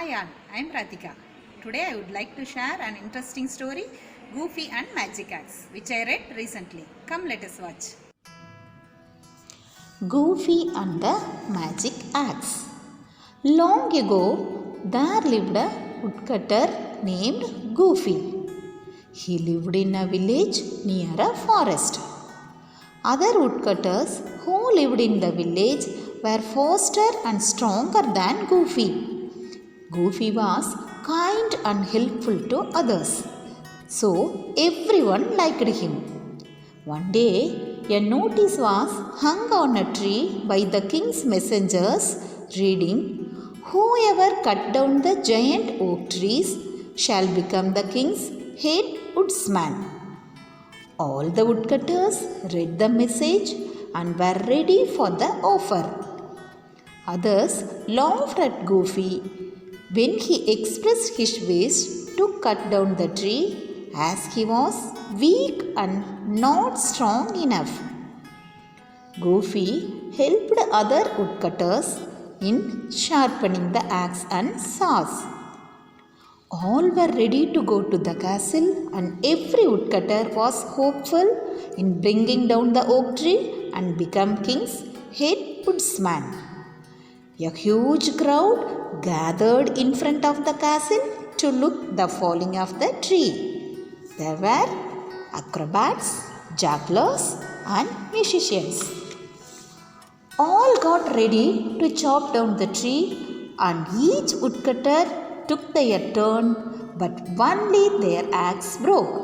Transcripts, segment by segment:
Hi all, I am Radhika. Today I would like to share an interesting story, Goofy and Magic Axe, which I read recently. Come let us watch. Goofy and the Magic Axe. Long ago, there lived a woodcutter named Goofy. He lived in a village near a forest. Other woodcutters who lived in the village were faster and stronger than Goofy. Goofy was kind and helpful to others, so everyone liked him. One day, a notice was hung on a tree by the king's messengers reading, "Whoever cut down the giant oak trees shall become the king's head woodsman." All the woodcutters read the message and were ready for the offer. Others laughed at Goofy when he expressed his wish to cut down the tree as he was weak and not strong enough. Goofy helped other woodcutters in sharpening the axe and saws. All were ready to go to the castle, and every woodcutter was hopeful in bringing down the oak tree and become king's head woodsman. A huge crowd gathered in front of the castle to look the falling of the tree. There were acrobats, jugglers, and musicians. All got ready to chop down the tree, and each woodcutter took their turn, but only their axe broke,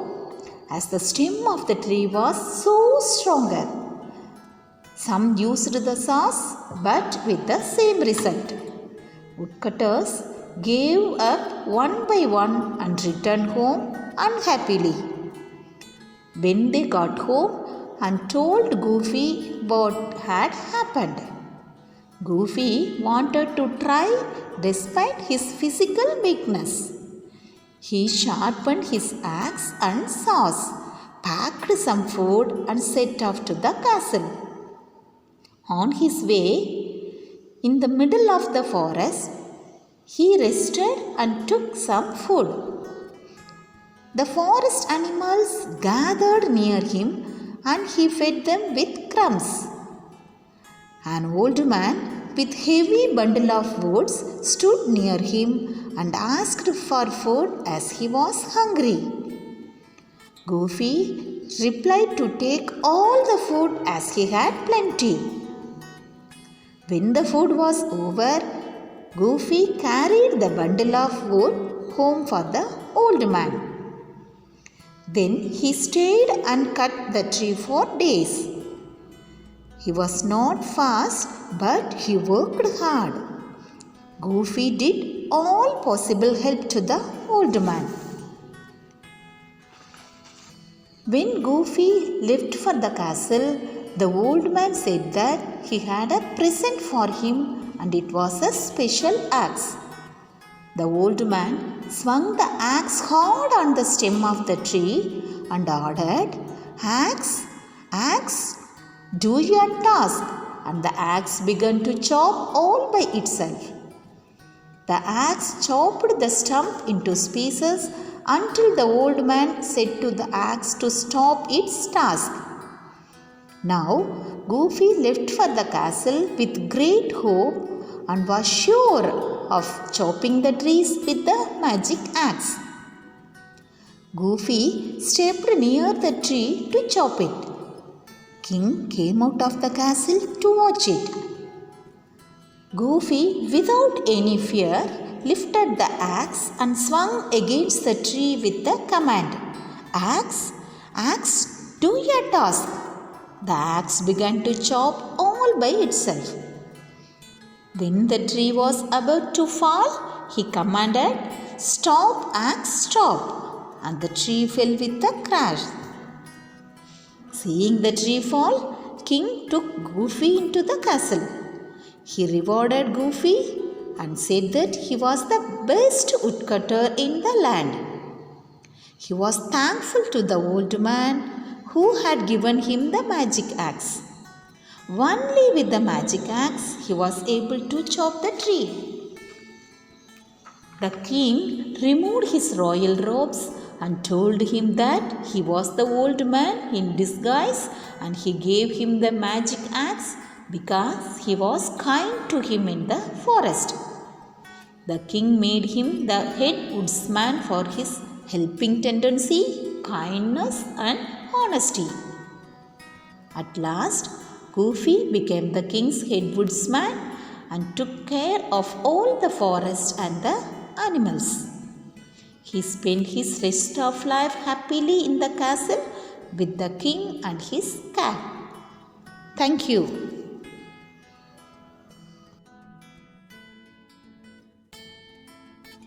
as the stem of the tree was so stronger. Some used the saws, but with the same result. Woodcutters gave up one by one and returned home unhappily. When they got home and told Goofy what had happened, Goofy wanted to try despite his physical weakness. He sharpened his axe and saws, packed some food, and set off to the castle. On his way, in the middle of the forest, he rested and took some food. The forest animals gathered near him, and he fed them with crumbs. An old man with heavy bundle of woods stood near him and asked for food as he was hungry. Goofy replied to take all the food as he had plenty. When the food was over, Goofy carried the bundle of wood home for the old man. Then he stayed and cut the tree for days. He was not fast, but he worked hard. Goofy did all possible help to the old man. When Goofy left for the castle, the old man said that he had a present for him, and it was a special axe. The old man swung the axe hard on the stem of the tree and ordered, "Axe, axe, do your task," and the axe began to chop all by itself. The axe chopped the stump into pieces until the old man said to the axe to stop its task. Now, Goofy left for the castle with great hope and was sure of chopping the trees with the magic axe. Goofy stepped near the tree to chop it. King came out of the castle to watch it. Goofy, without any fear, lifted the axe and swung against the tree with the command, "Axe, axe, do your task." The axe began to chop all by itself. When the tree was about to fall, he commanded, "Stop, axe, stop," and the tree fell with a crash. Seeing the tree fall, King took Goofy into the castle. He rewarded Goofy and said that he was the best woodcutter in the land. He was thankful to the old man who had given him the magic axe. Only with the magic axe he was able to chop the tree. The king removed his royal robes and told him that he was the old man in disguise, and he gave him the magic axe because he was kind to him in the forest. The king made him the head woodsman for his helping tendency, kindness, and honesty. At last, Goofy became the king's head woodsman and took care of all the forest and the animals. He spent his rest of life happily in the castle with the king and his cat. Thank you.